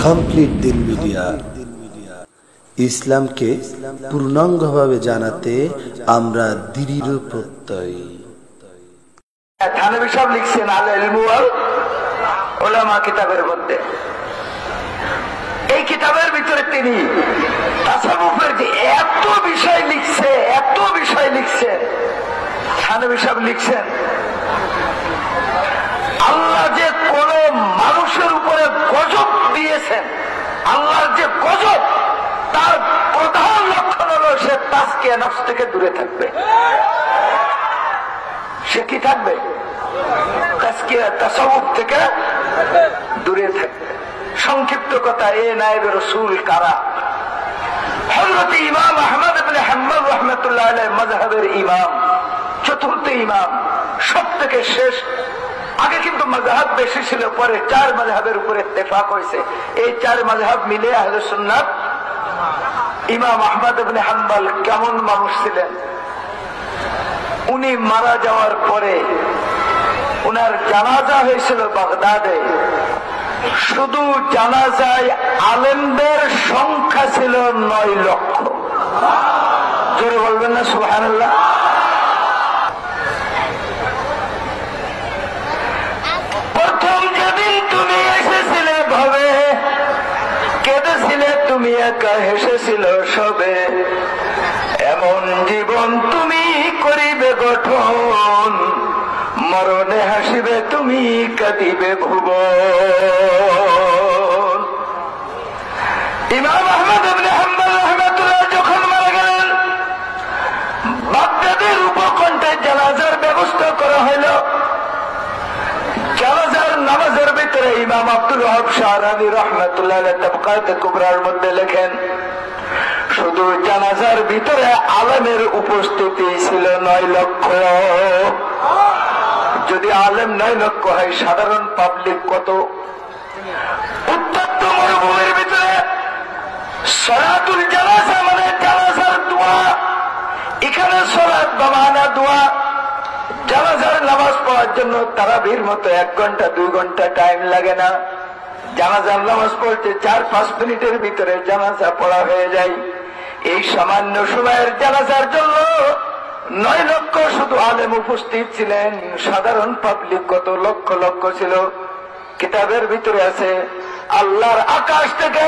Complete দিন media ইসলামকে পূর্ণাঙ্গভাবে জানাতে আমরা দৃঢ় প্রত্যয়ী। থানভী সাহেব লিখছেন আল ইলমু ওয়াল উলামা কিতাবের মধ্যে, এই কিতাবের ভিতরে তিনি তাসাউফের যে এত বিষয় লিখছে থানভী সাহেব লিখছেন আল্লাহ যে কোন মানুষের উপরে গজব দিয়েছেন, আল্লাহর যে গজব তার প্রধান লক্ষণ হলো সে তাজকিয়া নফস থেকে দূরে থাকবে। সে কি থাকবে? তাজকিয়া তাসাউফ থেকে দূরে থাকবে। সংক্ষিপ্ত কথা, এ নায়েব রাসূল কারা? হযরত ইমাম আহমদ ইবনে হাম্বল রাহমাতুল্লাহ আলাইহি মাযহাবের ইমাম, চতুর্থ ইমাম, সবথেকে শেষ। আগে কিন্তু মাযহাব বেশি ছিল, পরে 4 মাযহাবের উপরে ইত্তেফাক হয়েছে। এই 4 মাযহাব মিলে আহলে সুন্নাত। ইমাম আহমদ ইবনে হাম্বল কেমন মানুষ ছিলেন? উনি মারা যাওয়ার পরে উনার জানাজা হয়েছিল বাগদাদে। শুধু জানাজায় আলেমদের সংখ্যা ছিল 9 লক্ষ। জোরে বলবেন না সুবহানাল্লাহ? প্রথম যেদিন তুমি এসেছিলে ভাবে, কেঁদেছিলে তুমি একা, হেসেছিল সবে, এমন জীবন তুমি করিবে গঠন, মরণে হাসিবে তুমি, কাঁদিবে ভুবন। ইমাম আহমদ ইবনে হাম্বল রাহমাতুল্লাহ যখন মারা গেলেন, বাগদাদের উপকণ্ঠে জানাজার ব্যবস্থা করা হইল। জানাজার নামাজের ভিতরে ইমাম আব্দুল ওয়াহাব শাহরানী রাহমাতুল্লাহ আলাইহি তাবকাতুল কুবরার মধ্যে লেখেন, শুধু জানাজার ভিতরে আলেমের উপস্থিতি ছিল 9 লক্ষ। যদি আলেম 9 লক্ষ হয়, সাধারণ পাবলিক কত? উত্তপ্ত মরুভূমির ভিতরে সালাতুল জানাজা মানে জানাজার দোয়া, এখানে সালাত বামানা দোয়া। জানাজার নামাজ পড়ার জন্য তারাবির মতো 1 ঘন্টা 2 ঘন্টা টাইম লাগে না। জানাজার নামাজ পড়তে 4-5 মিনিটের ভিতরে জানাজা পড়া হয়ে যায়। এই সামান্য সময়ের জানাজার জন্য 9 লক্ষ শুধু আলেম উপস্থিত ছিলেন। সাধারণ পাবলিক কত লক্ষ লক্ষ ছিল। কিতাবের ভিতরে আছে আল্লাহর আকাশ থেকে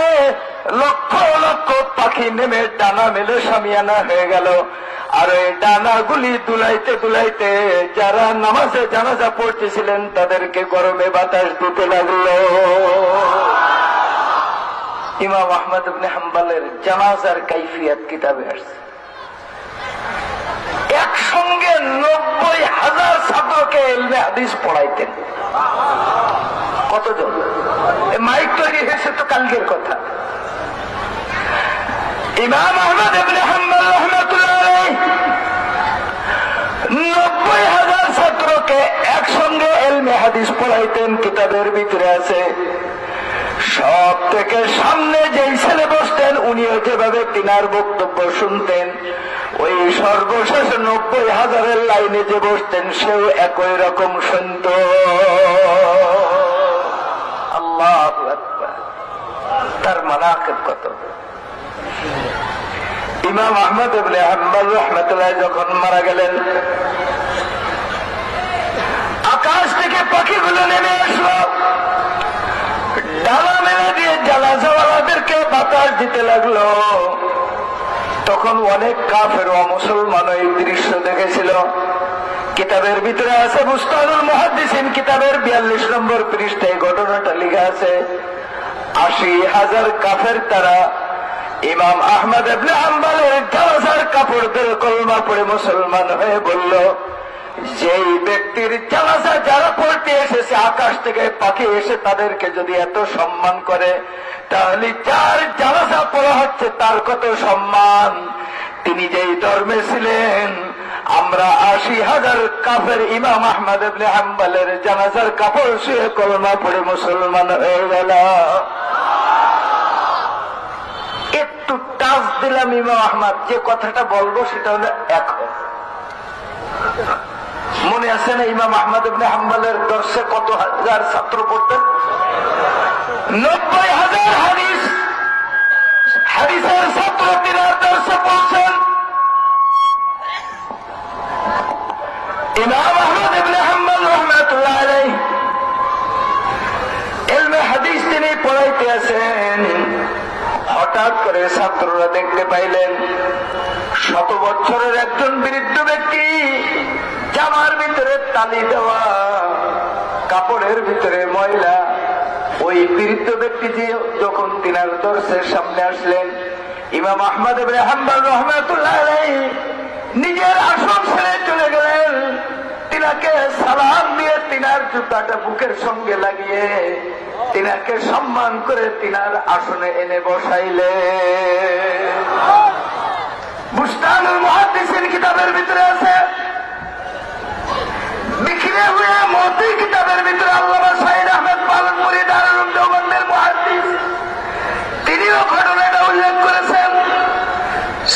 লক্ষ লক্ষ পাখি নেমে ডানা মেলে শামিয়ানা হয়ে গেল। আর এই ডানাগুলি দুলাইতে দুলাইতে যারা নামাজে জানাজা পড়তেছিলেন তাদেরকে গরমে বাতাস দিতে লাগলো। ইমাম আহমদ ইবনে হাম্বলের জানাজার কাইফিয়াত কিতাবে আসছে। একসঙ্গে 90,000 ছাত্রকে ইলমে হাদিস পড়াইতেন। কতজন? মাইক তৈরি হয়েছে তো কালকের কথা। ইমাম আহমদ ইবনে হাম্বল রাহমাতুল্লাহ আলাইহি 90,000 ছাত্রকে একসঙ্গে ইলমে হাদিস পড়াইতেন। কিতাবের ভিতরে আছে সব থেকে সামনে যেই ছেলে বসতেন উনিও যেভাবে তিনার বক্তব্য শুনতেন, ওই সর্বশেষ 90,000 লাইনে যে বসতেন সেও একই রকম শুনত। আল্লাহু আকবার! তার মানাকিব কত! ইমাম আহমদ ইবনে হাম্বল রাহমাতুল্লাহ যখন মারা গেলেন, আকাশ থেকে পাখিগুলো নেমে আসলো, ডালা মেলে দিয়ে জানাজাওয়ালাদেরকে বাতাস দিতে লাগলো। তখন অনেক কাফের ও মুসলমান এই দৃশ্য দেখেছিল। কিতাবের ভিতরে আছে মুস্তাহুল মুহাদ্দিসিন কিতাবের 42 নম্বর পৃষ্ঠায় ঘটনাটা লেখা আছে। 80,000 কাফের তারা ইমাম আহমদ ইবনে হাম্বলের জানাজার কাপড় ধরে কলমা পড়ে মুসলমান হয়ে বলল, যেই ব্যক্তির জানাজা যারা পড়তে এসেছে, আকাশ থেকে পাখি এসে তাদেরকে যদি এত সম্মান করে, তাহলে যার জানাজা পড়া হচ্ছে তার কত সম্মান। তিনি যেই ধর্মে ছিলেন, আমরা 80,000 কাফের ইমাম আহমদ ইবনে হাম্বলের জানাজার কাপড় শুয়ে কলমা পড়ে মুসলমান হয়ে গেল। একটু টাচ দিলাম ইমাম আহমদ, যে কথাটা বলবো সেটা হলো এখন মনে আছে না? ইমাম আহমদ ইবনে হাম্বলের দর্শে কত হাজার ছাত্র পড়তেন? 90,000 হাদিস, হাদিসের ছাত্র তিনার দর্শে পড়ছেন। ইমাম আহমদ ইবনে হাম্বল রাহমাতুল্লাহ আলাইহি ইলমে হাদিস তিনি পড়াইতে আছেন। হঠাৎ করে ছাত্ররা দেখতে পাইলেন 100 বছরের একজন বৃদ্ধ ব্যক্তি, জামার ভিতরে তালি দেওয়া, কাপড়ের ভিতরে ময়লা। ওই বৃদ্ধ ব্যক্তিটি যখন তিনার দর্শের সামনে আসলেন, ইমাম আহমদ ইবনে হাম্বল রাহমাতুল্লাহ আলাইহি নিজের আসন ছেড়ে চলে গেলেন। তিনাকে সালাম দিয়ে তিনার জুতাটা বুকের সঙ্গে লাগিয়ে তিনাকে সম্মান করে তিনার আসনে এনে বসাইলে। বুস্তানুল মুহাদ্দিসিন কিতাবের ভিতরে আছে, বিখরে হুয়ে মোতি কিতাবের ভিতরে আল্লামা সাইদ আহমেদ পালনপুরি দারুল উলুম দেওবন্দের মুহাদ্দিস তিনিও ঘটনাটা উল্লেখ করেছেন।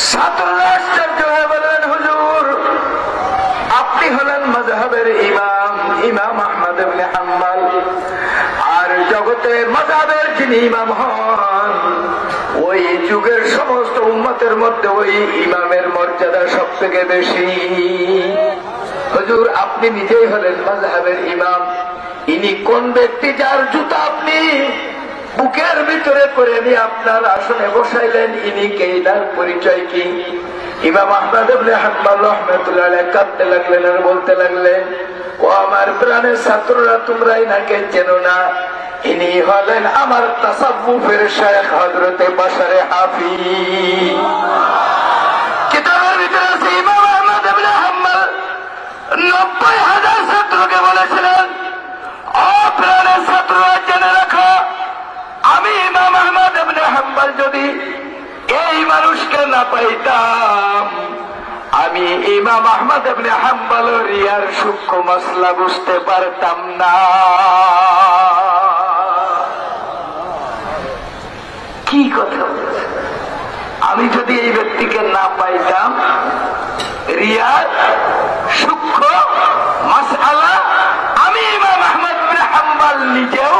ছাত্ররা আশ্চর্য হয়ে বললেন, হুজুর আপনি হলেন মাযহাবের ইমাম, ইমাম আহমদ ইবনে হাম্বল, আর জগতে মাযহাবের যিনি ইমাম হন ওই যুগের সমস্ত উম্মতের মধ্যে ওই ইমামের মর্যাদা সব থেকে বেশি। হুজুর আপনি নিজেই হলেন মাযহাবের ইমাম, ইনি কোন ব্যক্তি যার জুতা আপনি বুকের ভিতরে করে নিয়ে আপনার আসনে বসাইলেন, ইনি কে, তার পরিচয় কি? ইমাম আহমদ ইবনে হাম্বল রাহমাতুল্লাহ আলাইহি কাঁদতে লাগলেন আর বলতে লাগলেন, ও আমার প্রাণের ছাত্ররা, তোমরা ইনাকে চেনো না? ইনি হলেন আমার তাসাউফের শেখ হযরতে বাশারে হাফিজ। কিতাবের ভিতরে আছে ইমাম আহমদ ইবনে হাম্বল 90,000 ছাত্রকে বলেছিলেন, ও প্রাণের ছাত্ররা জেনে রাখো, আমি ইমাম আহমদ ইবনে হাম্বল যদি এই মানুষকে না পাইতাম, আমি ইমাম আহমদ ইবনে হাম্বল রিয়ার সূক্ষ্ম মাসলা বুঝতে পারতাম না। কি কথা বলছে? আমি যদি এই ব্যক্তিকে না পাইতাম, রিয়ার সূক্ষ্ম মাসআলা আমি ইমাম আহমদ ইবনে হাম্বল নিজেও।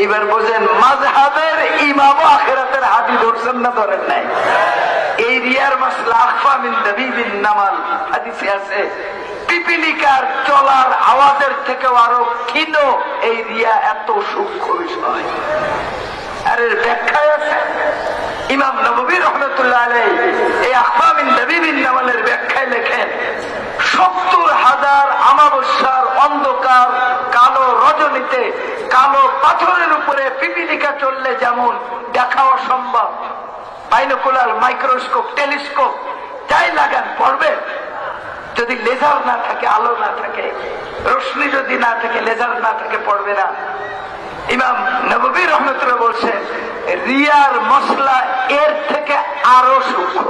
এইবার বোঝেন মাযহাবের ইমাম আখিরাতের হাদি ধরছেন না ধরেন নাই? এই রিয়ার মাসলা আখফা মিন দাবিবিন নামাল হাদিসে আছে, পিপিলিকার চলার আওয়াজের থেকেও আরো ক্ষীণ এই রিয়া, এত সূক্ষ্ম বিষয়। আর এর ব্যাখ্যায় আছে ইমাম নববী রাহমাতুল্লাহ আলাইহি এই আখফা মিন দাবিবিন নামালের ব্যাখ্যায় লেখেন, 70,000 আমাবস্যার অন্ধকার কালো রজনীতে কালো পাথরের উপরে পিপিলিকা চললে যেমন দেখা অসম্ভব, বাইনোকুলার, মাইক্রোস্কোপ, টেলিস্কোপ যাই লাগান পড়বে, যদি লেজার না থাকে, আলো না থাকে, রশ্মি যদি না থাকে, লেজার না থাকে, পড়বে না। ইমাম নববী রাহমাতুল্লাহ বলছেন রিয়ার মসলা এর থেকে আরো সূক্ষ্ম।